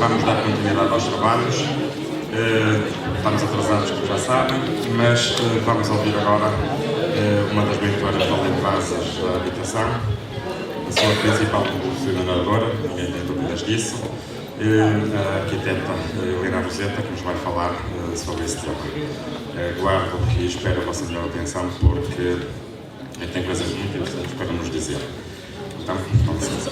vamos dar continuidade aos trabalhos. Estamos atrasados, como já sabem, mas vamos ouvir agora uma das mentoras da Lei de Bases da Habitação, a sua principal posicionadora, ninguém tem dúvidas disso, a arquiteta Helena Roseta, que nos vai falar sobre esse tema. Guardo e espero a vossa melhor atenção, porque tem coisas muito interessantes para nos dizer. Então, com licença.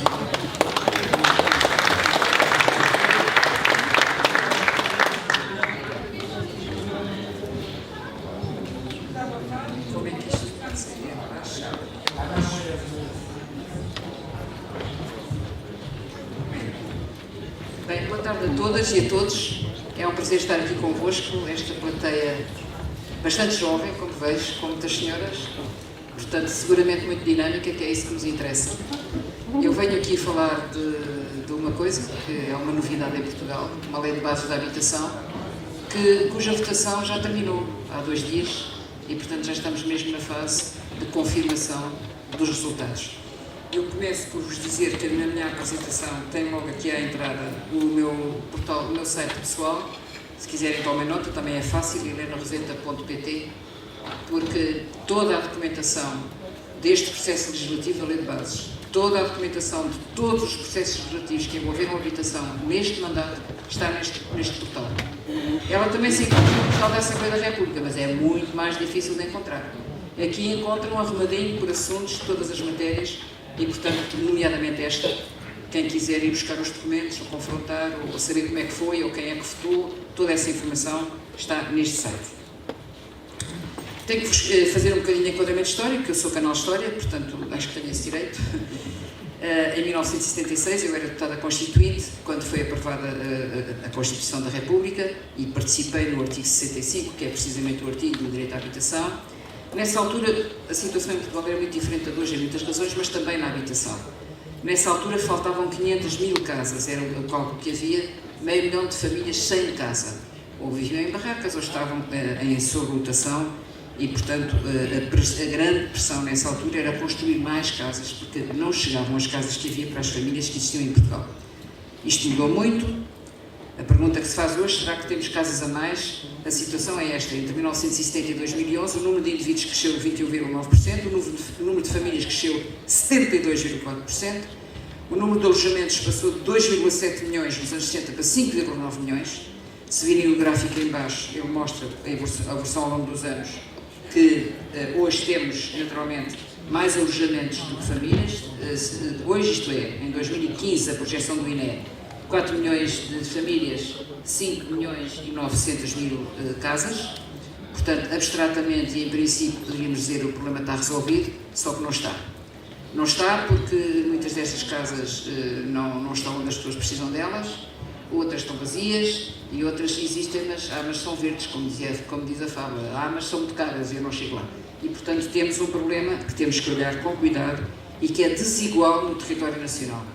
Bem, boa tarde a todas e a todos. É um prazer estar aqui convosco, esta plateia bastante jovem, como vejo, com muitas senhoras, portanto, seguramente muito dinâmica, que é isso que nos interessa. Eu venho aqui falar de uma coisa que é uma novidade em Portugal, uma lei de bases da habitação, cuja votação já terminou há 2 dias e, portanto, já estamos mesmo na fase de confirmação dos resultados. Eu começo por vos dizer que na minha apresentação tem logo aqui à entrada o meu portal, o meu site pessoal. Se quiserem tomem nota, também é fácil, helenaroseta.pt, porque toda a documentação deste processo legislativo da Lei de Bases, toda a documentação de todos os processos legislativos que envolveram a habitação neste mandato está neste portal. Ela também se encontra no portal da Assembleia da República, mas é muito mais difícil de encontrar. Aqui encontram um arrumadinho por assuntos de todas as matérias e, portanto, nomeadamente esta, quem quiser ir buscar os documentos, ou confrontar, ou saber como é que foi, ou quem é que votou, toda essa informação está neste site. Tenho que vos fazer um bocadinho de enquadramento histórico, que eu sou canal História, portanto, acho que tenho esse direito. Em 1976, eu era deputada constituinte, quando foi aprovada a Constituição da República, e participei no artigo 65, que é precisamente o artigo do direito à habitação. Nessa altura, a situação em Portugal era muito diferente da de hoje, em muitas razões, mas também na habitação. Nessa altura, faltavam 500.000 casas, era o cálculo que havia, 500 mil de famílias sem casa. Ou viviam em barracas, ou estavam em sobrelotação, e, portanto, a grande pressão nessa altura era construir mais casas, porque não chegavam as casas que havia para as famílias que existiam em Portugal. Isto mudou muito. A pergunta que se faz hoje, será que temos casas a mais? A situação é esta: entre 1970 e 2011, o número de indivíduos cresceu 21,9%, o número de famílias cresceu 72,4%, o número de alojamentos passou de 2,7 milhões nos anos 60 para 5,9 milhões. Se virem o gráfico em baixo, ele mostra a evolução ao longo dos anos, que hoje temos, naturalmente, mais alojamentos do que famílias. Hoje, isto é, em 2015, a projeção do INE, 4 milhões de famílias, 5 milhões e 900 mil casas. Portanto, abstratamente e em princípio, poderíamos dizer que o problema está resolvido, só que não está. Não está porque muitas destas casas não estão onde as pessoas precisam delas, outras estão vazias e outras existem, mas são verdes, como diz a fábula. Mas são muito caras e eu não chego lá. E, portanto, temos um problema que temos que olhar com cuidado e que é desigual no território nacional.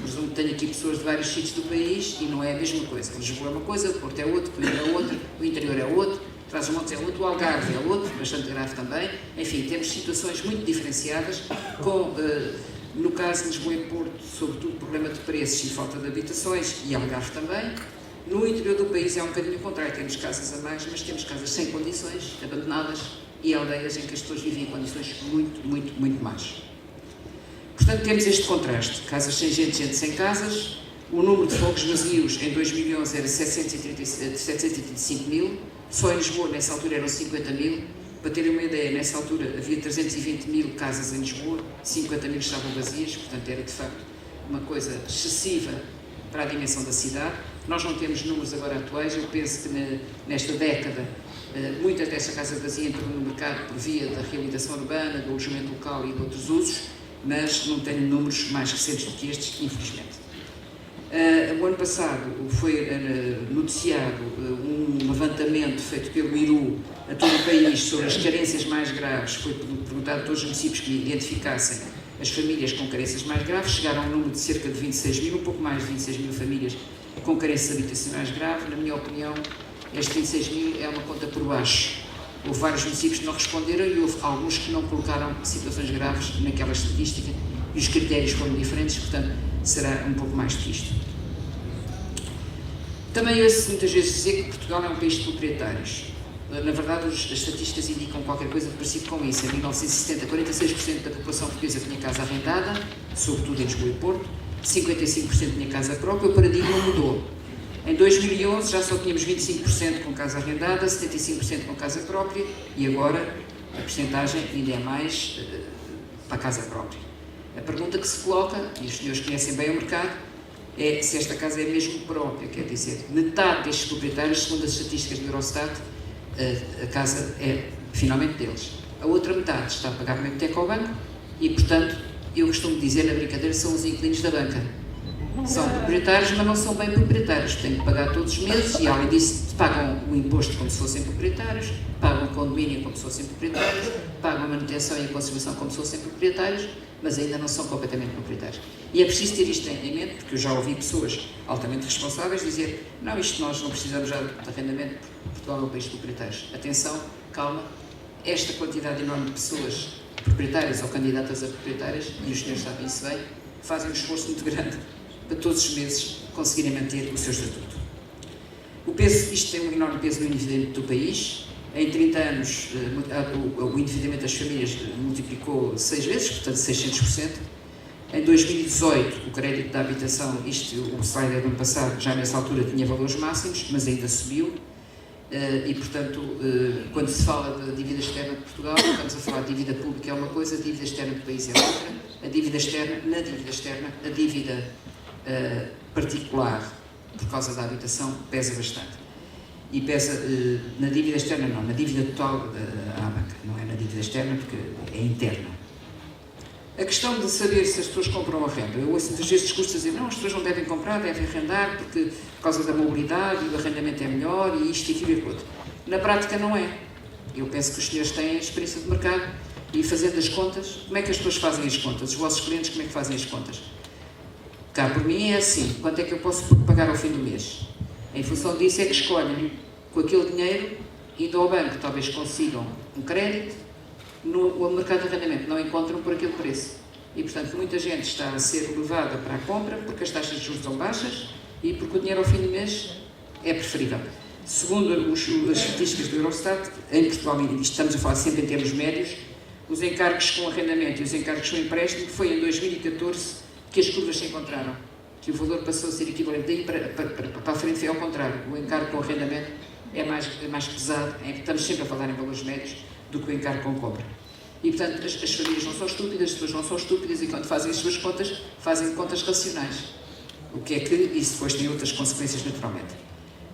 Presumo que tenho aqui pessoas de vários sítios do país e não é a mesma coisa. Lisboa é uma coisa, o Porto é outro, Coimbra é outra, o interior é outro, Trás-os-Montes é outro, o Algarve é outro, bastante grave também. Enfim, temos situações muito diferenciadas, com, no caso de Lisboa e Porto, sobretudo problema de preços e falta de habitações, e Algarve também. No interior do país é um bocadinho o contrário, temos casas a mais, mas temos casas sem condições, abandonadas, e aldeias em que as pessoas vivem em condições muito más. Portanto, temos este contraste: casas sem gente, gente sem casas. O número de fogos vazios em 2011 era 735 mil, só em Lisboa nessa altura eram 50 mil. Para terem uma ideia, nessa altura havia 320 mil casas em Lisboa, 50 mil estavam vazias, portanto era de facto uma coisa excessiva para a dimensão da cidade. Nós não temos números agora atuais, eu penso que nesta década muitas dessas casas vazias entram no mercado por via da reabilitação urbana, do alojamento local e de outros usos, mas não tenho números mais recentes do que estes, infelizmente. O ano passado foi noticiado um levantamento feito pelo IRU a todo o país sobre as carências mais graves. Foi perguntado a todos os municípios que identificassem as famílias com carências mais graves. Chegaram a um número de cerca de 26 mil, um pouco mais de 26 mil famílias com carências habitacionais graves. Na minha opinião, estes 26 mil é uma conta por baixo. Houve vários municípios que não responderam e houve alguns que não colocaram situações graves naquela estatística e os critérios foram diferentes, portanto, será um pouco mais que isto. Também ouço muitas vezes dizer que Portugal é um país de proprietários. Na verdade, as estatísticas indicam qualquer coisa parecido com isso. Em 1970, 46% da população portuguesa tinha casa arrendada, sobretudo em Lisboa e Porto, 55% tinha casa própria, o paradigma mudou. Em 2011 já só tínhamos 25% com casa arrendada, 75% com casa própria e agora a percentagem ainda é mais para a casa própria. A pergunta que se coloca, e os senhores conhecem bem o mercado, é se esta casa é mesmo própria, quer dizer, metade destes proprietários, segundo as estatísticas do Eurostat, a casa é finalmente deles. A outra metade está a pagar uma hipoteca ao banco e, portanto, eu costumo dizer na brincadeira, são os inquilinos da banca. São proprietários, mas não são bem proprietários. Têm que pagar todos os meses e, além disso, pagam o imposto como se fossem proprietários, pagam o condomínio como se fossem proprietários, pagam a manutenção e a conservação como se fossem proprietários, mas ainda não são completamente proprietários. E é preciso ter isto em mente, porque eu já ouvi pessoas altamente responsáveis dizer não, isto nós não precisamos já de arrendamento, Portugal é um país de proprietários. Atenção, calma, esta quantidade enorme de pessoas proprietárias ou candidatas a proprietárias, e os senhores sabem isso bem, fazem um esforço muito grande para todos os meses conseguirem manter o seu estatuto. O peso, isto tem um enorme peso no endividamento do país. Em 30 anos, o endividamento das famílias multiplicou 6 vezes, portanto 600%. Em 2018, o crédito da habitação, o slide do ano passado, já nessa altura tinha valores máximos, mas ainda subiu. E, portanto, quando se fala da dívida externa de Portugal, estamos a falar de dívida pública é uma coisa, a dívida externa do país é outra. A dívida externa, a dívida particular, por causa da habitação, pesa bastante. E pesa na dívida externa, não, na dívida total à banca, não é na dívida externa, porque é interna. A questão de saber se as pessoas compram ou arrendam, eu ouço muitas vezes discursos a dizer não, as pessoas não devem comprar, devem arrendar, porque por causa da mobilidade, o arrendamento é melhor, e isto e aquilo e aquilo outro. Na prática não é. Eu penso que os senhores têm experiência de mercado e fazendo as contas, como é que as pessoas fazem as contas? Os vossos clientes como é que fazem as contas? Cá por mim é assim, quanto é que eu posso pagar ao fim do mês? Em função disso é que escolhem, com aquele dinheiro, indo ao banco, talvez consigam um crédito, no mercado de arrendamento não encontram por aquele preço. E, portanto, muita gente está a ser levada para a compra porque as taxas de juros são baixas e porque o dinheiro ao fim do mês é preferível. Segundo as estatísticas do Eurostat, em Portugal, e estamos a falar sempre em termos médios, os encargos com arrendamento e os encargos com empréstimo, foi em 2014 que as curvas se encontraram, que o valor passou a ser equivalente. Daí para a frente foi ao contrário. O encargo com arrendamento é mais pesado, estamos sempre a falar em valores médios, do que o encargo com compra. E, portanto, as famílias não são estúpidas, as pessoas não são estúpidas e, quando fazem as suas contas, fazem contas racionais. O que é que isso depois tem outras consequências, naturalmente.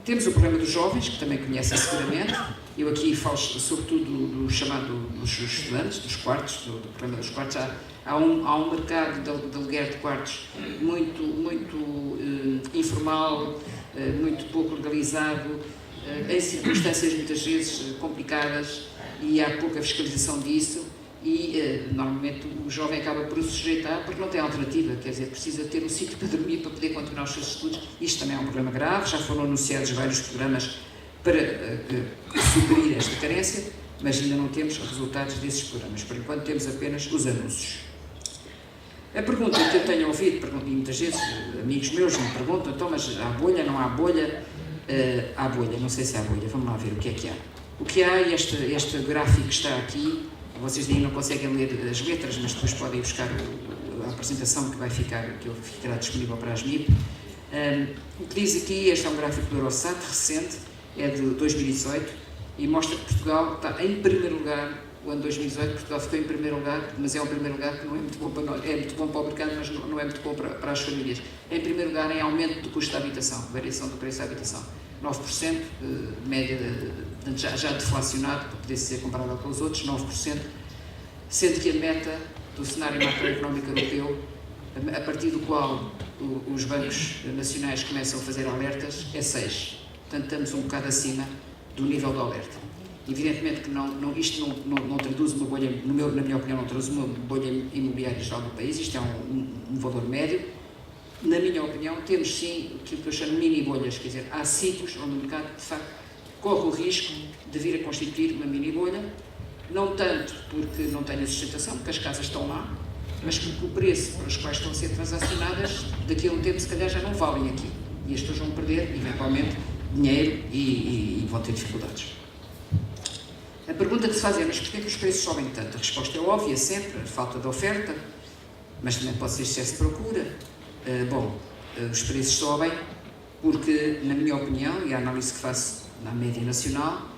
Temos o problema dos jovens, que também conhecem seguramente. Eu aqui falo sobretudo do chamado dos estudantes, dos quartos, do problema dos quartos. Há um mercado de aluguer de quartos muito informal, muito pouco legalizado, em circunstâncias muitas vezes complicadas, e há pouca fiscalização disso e normalmente o jovem acaba por o sujeitar porque não tem alternativa, quer dizer, precisa ter um sítio para dormir para poder continuar os seus estudos. Isto também é um problema grave, já foram anunciados vários programas para suprir esta carência, mas ainda não temos resultados desses programas. Por enquanto temos apenas os anúncios. A pergunta que eu tenho ouvido, e muitas vezes amigos meus me perguntam, então, mas há bolha, não há bolha? Há bolha, não sei se há bolha, vamos lá ver o que é que há. O que há, este gráfico que está aqui, vocês aí não conseguem ler as letras, mas depois podem buscar a apresentação que ficará disponível para as MIP. O que diz aqui, este é um gráfico do Eurostat, recente, é de 2018, e mostra que Portugal está em primeiro lugar. O ano 2018, Portugal ficou em primeiro lugar, mas é um primeiro lugar que não é muito bom para nós, é muito bom para o mercado, mas não é muito bom para as famílias. Em primeiro lugar, em aumento do custo da habitação, variação do preço da habitação. 9%, média já deflacionado, para poder ser comparável com os outros, 9%, sendo que a meta do cenário macroeconómico europeu, a partir do qual os bancos nacionais começam a fazer alertas, é 6%. Portanto, estamos um bocado acima do nível do alerta. Evidentemente que isto não traduz uma bolha, na minha opinião, não traduz uma bolha imobiliária geral do país, isto é um valor médio. Na minha opinião, temos sim aquilo que eu chamo de mini-bolhas, quer dizer, há sítios onde o mercado, de facto, corre o risco de vir a constituir uma mini-bolha, não tanto porque não tenha sustentação, porque as casas estão lá, mas porque o preço para os quais estão a ser transacionadas, daqui a um tempo, se calhar, já não valem aqui. e as pessoas vão perder, eventualmente, dinheiro e vão ter dificuldades. A pergunta que se faz é, mas porquê que os preços sobem tanto? A resposta é óbvia sempre, a falta de oferta, mas também pode ser excesso de procura. Os preços sobem porque, na minha opinião, e a análise que faço na média nacional,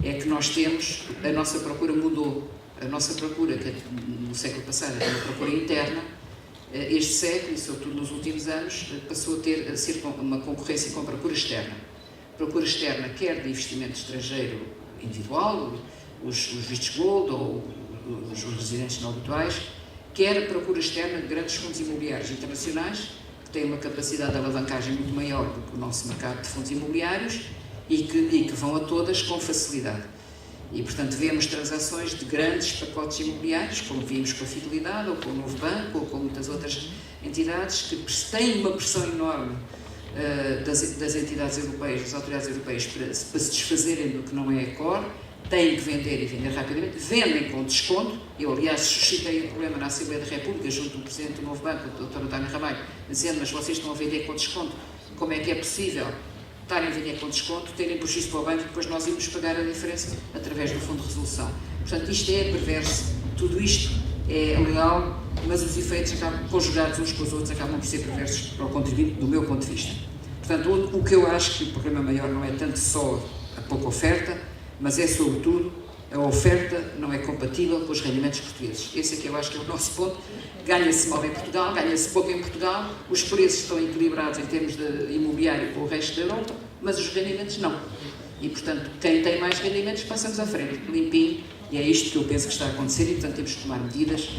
é que nós temos, a nossa procura mudou. A nossa procura, que no século passado era uma procura interna, este século, e sobretudo nos últimos anos, passou a ser uma concorrência com a procura externa. Procura externa, quer de investimento estrangeiro individual, os vistos gold ou os residentes não habituais, quer a procura externa de grandes fundos imobiliários internacionais, que têm uma capacidade de alavancagem muito maior do que o nosso mercado de fundos imobiliários e que vão a todas com facilidade. E, portanto, vemos transações de grandes pacotes imobiliários, como vimos com a Fidelidade, ou com o Novo Banco, ou com muitas outras entidades, que têm uma pressão enorme das entidades europeias, das autoridades europeias, para se desfazerem do que não é a core, têm que vender e vender rapidamente, vendem com desconto. Eu, aliás, suscitei um problema na Assembleia da República, junto do Presidente do Novo Banco, o Dr. António Ramalho, dizendo, mas vocês estão a vender com desconto, como é que é possível estarem a vender com desconto, terem prejuízo para o banco e depois nós irmos pagar a diferença através do Fundo de Resolução. Portanto, isto é perverso, tudo isto é legal, mas os efeitos acabam, conjugados uns com os outros, acabam por ser perversos para o contribuinte, do meu ponto de vista. Portanto, o que eu acho que o problema maior não é tanto só a pouca oferta, mas é, sobretudo, a oferta não é compatível com os rendimentos portugueses. Esse é que eu acho que é o nosso ponto. Ganha-se mal em Portugal, ganha-se pouco em Portugal, os preços estão equilibrados em termos de imobiliário com o resto da Europa, mas os rendimentos não. E, portanto, quem tem mais rendimentos, passamos à frente, limpinho, e é isto que eu penso que está a acontecer, e, portanto, temos que tomar medidas.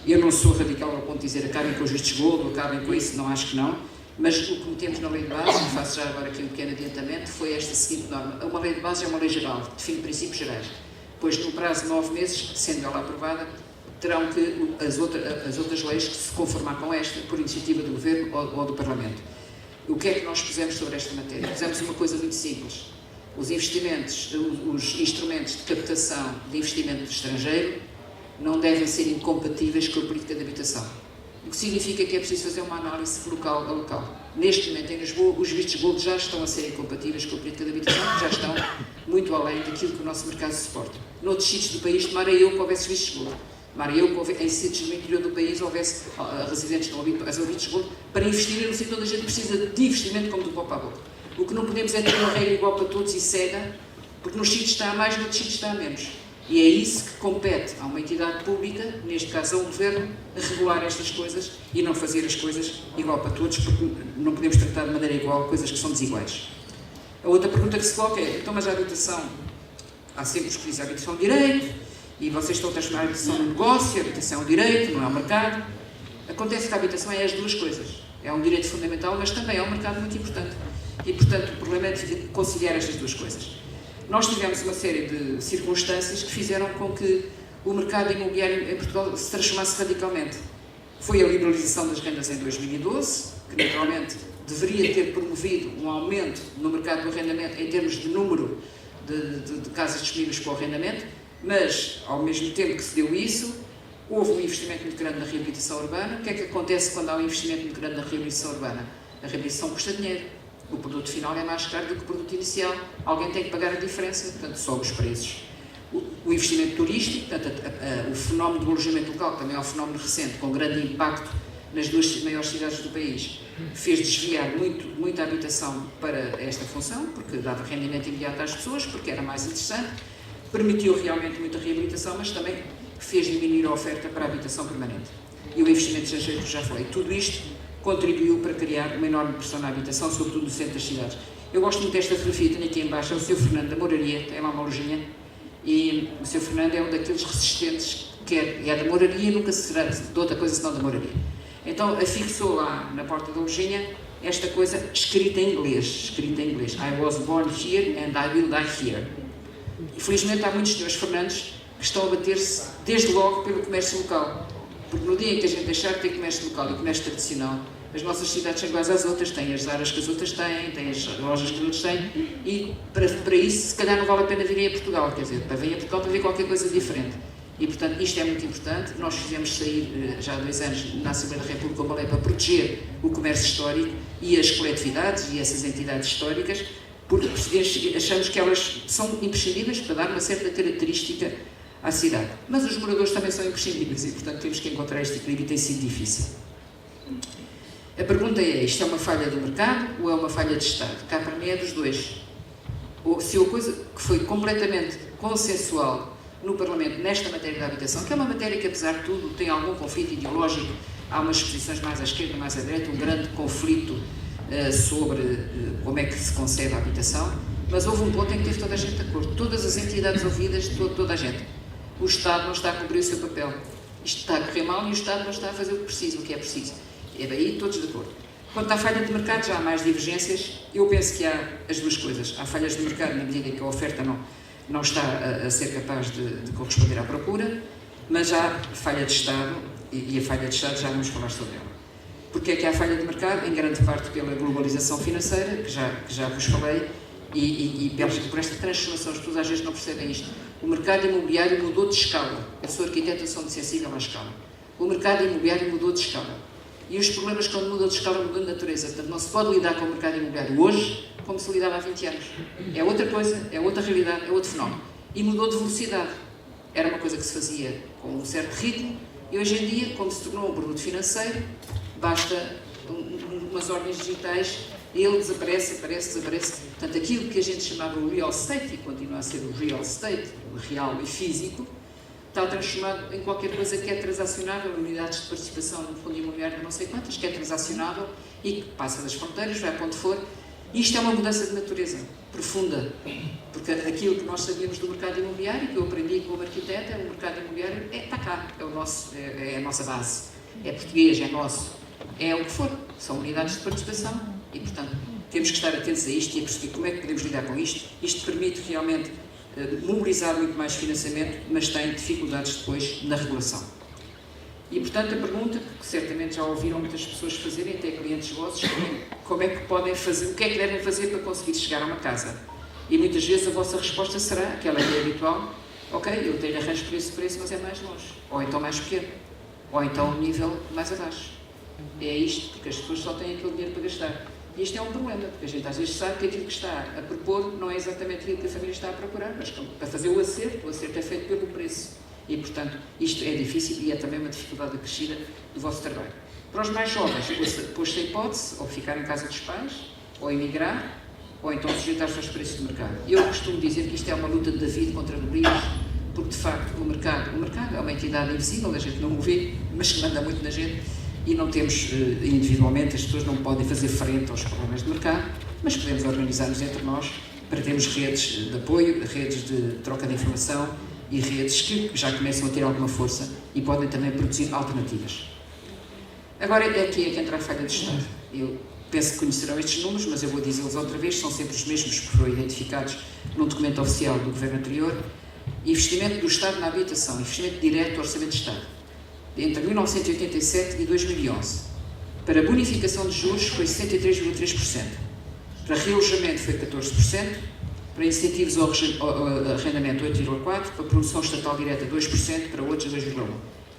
Eu não sou radical ao ponto de dizer acabem com os vistos gold, acabem com isso, não acho que não, mas o que metemos na lei de base, que faço já agora aqui um pequeno adiantamento, foi esta seguinte norma. Uma lei de base é uma lei geral, define princípios gerais. Pois, no prazo de 9 meses, sendo ela aprovada, terão que as outras leis que se conformar com esta, por iniciativa do Governo ou do Parlamento. O que é que nós pusemos sobre esta matéria? Pusemos uma coisa muito simples. Os investimentos, os instrumentos de captação de investimento estrangeiro não devem ser incompatíveis com a política de habitação. O que significa que é preciso fazer uma análise local a local. Neste momento, em Lisboa, os vistos gold já estão a ser incompatíveis com a política de habitação, já estão muito além daquilo que o nosso mercado suporta. Noutros sítios do país, tomara eu que houvesse vistos gold. Tomara eu que em sítios do interior do país houvesse residentes não habituais a vistos gold para investir no sítio onde a gente precisa de investimento como do copo à boca. O que não podemos é ter uma regra igual para todos e cega, porque nos sítios está a mais, noutros sítios está a menos. E é isso que compete a uma entidade pública, neste caso ao Governo, regular estas coisas e não fazer as coisas igual para todos, porque não podemos tratar de maneira igual coisas que são desiguais. A outra pergunta que se coloca é, então, mas a habitação, há sempre os que dizem a habitação é um direito, e vocês estão a transformar a habitação num negócio, a habitação é um direito, não é um mercado. Acontece que a habitação é as duas coisas. É um direito fundamental, mas também é um mercado muito importante. E, portanto, o problema é de conciliar estas duas coisas. Nós tivemos uma série de circunstâncias que fizeram com que o mercado imobiliário em Portugal se transformasse radicalmente. Foi a liberalização das rendas em 2012, que naturalmente deveria ter promovido um aumento no mercado do arrendamento em termos de número de casas disponíveis para o arrendamento, mas, ao mesmo tempo que se deu isso, houve um investimento muito grande na reabilitação urbana. O que é que acontece quando há um investimento muito grande na reabilitação urbana? A reabilitação custa dinheiro. O produto final é mais caro do que o produto inicial. Alguém tem que pagar a diferença, portanto, sobe os preços. O investimento turístico, portanto, o fenómeno do alojamento local, que também é um fenómeno recente, com grande impacto nas duas maiores cidades do país, fez desviar muita habitação para esta função, porque dava rendimento imediato às pessoas, porque era mais interessante, permitiu realmente muita reabilitação, mas também fez diminuir a oferta para a habitação permanente. E o investimento estrangeiro, que já falei, tudo isto contribuiu para criar uma enorme pressão na habitação, sobretudo no centro das cidades. Eu gosto muito desta fotografia, tenho aqui em baixo, é o Sr. Fernando da Moraria, tem lá uma lojinha, e o Sr. Fernando é um daqueles resistentes que é da Moraria e nunca será de outra coisa senão da Moraria. Então, afixou lá na porta da lojinha esta coisa escrita em inglês. I was born here and I will die here. Infelizmente, há muitos senhores Fernandes que estão a bater-se, desde logo, pelo comércio local. Porque no dia em que a gente deixar de ter comércio local e comércio tradicional, as nossas cidades são iguais às outras, têm as Zaras que as outras têm as lojas que as outras têm, e para isso, se calhar, não vale a pena virem a Portugal, quer dizer, para virem a Portugal para ver qualquer coisa diferente. E, portanto, isto é muito importante. Nós fizemos sair, já há 2 anos, na Assembleia da República, uma lei para proteger o comércio histórico e as coletividades e essas entidades históricas, porque achamos que elas são imprescindíveis para dar uma certa característica à cidade. Mas os moradores também são imprescindíveis e, portanto, temos que encontrar este equilíbrio e tem sido difícil. A pergunta é, isto é uma falha do mercado ou é uma falha de Estado? Cá para mim é dos dois. Ou se a coisa que foi completamente consensual no Parlamento nesta matéria da habitação, que é uma matéria que, apesar de tudo, tem algum conflito ideológico, há umas posições mais à esquerda, mais à direita, um grande conflito sobre como é que se concebe a habitação, mas houve um ponto em que teve toda a gente de acordo, todas as entidades ouvidas, toda a gente. O Estado não está a cumprir o seu papel. Isto está a correr mal e o Estado não está a fazer o que precisa, o que é preciso. É daí todos de acordo. Quanto à falha de mercado, já há mais divergências. Eu penso que há as duas coisas. Há falhas de mercado na medida em que a oferta não está a ser capaz de corresponder à procura, mas há falha de Estado, e a falha de Estado já vamos falar sobre ela. Porque é que há falha de mercado? Em grande parte pela globalização financeira, que já vos falei, e por esta transformação. As pessoas às vezes não percebem isto. O mercado imobiliário mudou de escala. Eu sou arquiteta, sou muito sensível à escala. O mercado imobiliário mudou de escala. E os problemas, quando mudam de escala, mudam de natureza. Portanto, não se pode lidar com o mercado imobiliário hoje como se lidava há 20 anos. É outra coisa, é outra realidade, é outro fenómeno. E mudou de velocidade. Era uma coisa que se fazia com um certo ritmo e hoje em dia, como se tornou um produto financeiro, basta umas ordens digitais e ele desaparece, aparece, desaparece. Portanto, aquilo que a gente chamava o real estate, e continua a ser o real estate, o real e físico, está transformado em qualquer coisa que é transacionável, unidades de participação no fundo imobiliário, não sei quantas, que é transacionável e que passa das fronteiras, vai para onde for. Isto é uma mudança de natureza profunda, porque aquilo que nós sabíamos do mercado imobiliário, que eu aprendi como arquiteta, o mercado imobiliário está cá, é a nossa base, é português, é nosso, é o que for, são unidades de participação e, portanto, temos que estar atentos a isto e a perceber como é que podemos lidar com isto. Isto permite realmente mobilizar muito mais financiamento, mas tem dificuldades depois na regulação. E, portanto, a pergunta, que certamente já ouviram muitas pessoas fazerem, até clientes vossos, como é que podem fazer, o que é que devem fazer para conseguir chegar a uma casa? E muitas vezes a vossa resposta será, aquela que é habitual, ok, eu tenho arranjo por esse preço, mas é mais longe, ou então mais pequeno, ou então um nível mais abaixo. É isto, porque as pessoas só têm aquele dinheiro para gastar. E isto é um problema, porque a gente às vezes sabe que aquilo que está a propor não é exatamente aquilo que a família está a procurar, mas para fazer o acerto é feito pelo preço. E, portanto, isto é difícil e é também uma dificuldade acrescida do vosso trabalho. Para os mais jovens, pôs-se a hipótese, ou ficar em casa dos pais, ou emigrar, ou então sujeitar-se aos preços do mercado. Eu costumo dizer que isto é uma luta de David contra Golias, porque, de facto, o mercado é uma entidade invisível, a gente não o vê, mas que manda muito na gente, e não temos, individualmente, as pessoas não podem fazer frente aos problemas de mercado, mas podemos organizar-nos entre nós para termos redes de apoio, redes de troca de informação e redes que já começam a ter alguma força e podem também produzir alternativas. Agora é aqui que entra a falha de Estado. Eu penso que conhecerão estes números, mas eu vou dizê-los outra vez, são sempre os mesmos que foram identificados num documento oficial do Governo anterior. Investimento do Estado na habitação, investimento direto do Orçamento de Estado, entre 1987 e 2011. Para bonificação de juros foi 63,3%, para realojamento foi 14%, para incentivos ao arrendamento 8,4%, para promoção estatal direta 2%, para outros 2,1%.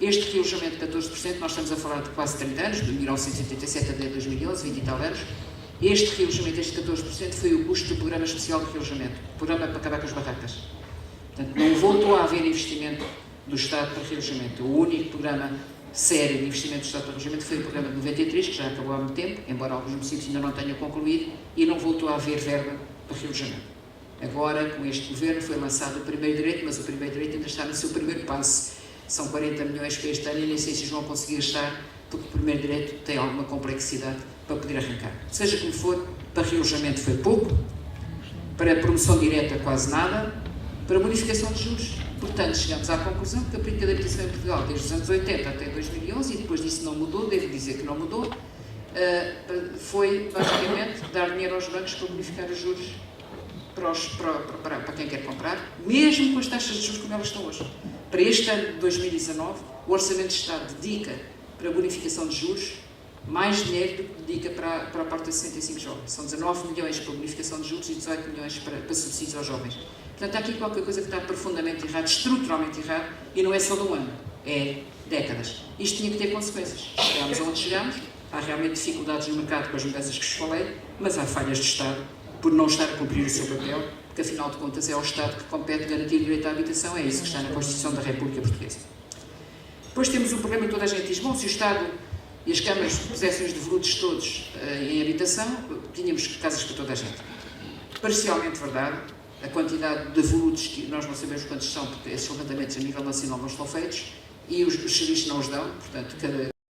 Este realojamento de 14%, nós estamos a falar de quase 30 anos, de 1987 até 2011, 20 e tal anos. Este realojamento, este 14%, foi o custo do Programa Especial de Realojamento, programa para acabar com as barracas. Portanto, não voltou a haver investimento do Estado para realojamento. O único programa sério de investimento do Estado para realojamento foi o programa de 93, que já acabou há muito tempo, embora alguns municípios ainda não tenham concluído, e não voltou a haver verba para realojamento. Agora, com este governo, foi lançado o primeiro direito, mas o primeiro direito ainda está no seu primeiro passo. São 40 milhões para este ano e nem sei se os vão conseguir gastar, porque o primeiro direito tem alguma complexidade para poder arrancar. Seja como for, para realojamento foi pouco, para promoção direta quase nada, para bonificação de juros. Portanto, chegamos à conclusão que a política de habitação em Portugal, desde os anos 80 até 2011, e depois disso não mudou, devo dizer que não mudou, foi basicamente dar dinheiro aos bancos para bonificar os juros para quem quer comprar, mesmo com as taxas de juros como elas estão hoje. Para este ano de 2019, o Orçamento de Estado dedica para bonificação de juros mais dinheiro do que dedica para a parte de 65 jovens. São 19 milhões para bonificação de juros e 18 milhões para subsídios aos jovens. Portanto, há aqui qualquer coisa que está profundamente errado, estruturalmente errado, e não é só de um ano, é décadas. Isto tinha que ter consequências. Chegámos aonde chegámos, há realmente dificuldades no mercado com as mudanças que vos falei, mas há falhas de Estado por não estar a cumprir o seu papel, porque afinal de contas é ao Estado que compete garantir o direito à habitação, é isso que está na Constituição da República Portuguesa. Depois temos um problema que toda a gente diz, bom, se o Estado e as câmaras pusessem os devolutos todos em habitação, tínhamos casas para toda a gente. Parcialmente verdade, a quantidade de devolutos, que nós não sabemos quantos são, porque esses levantamentos a nível nacional não estão feitos, e os serviços não os dão, portanto,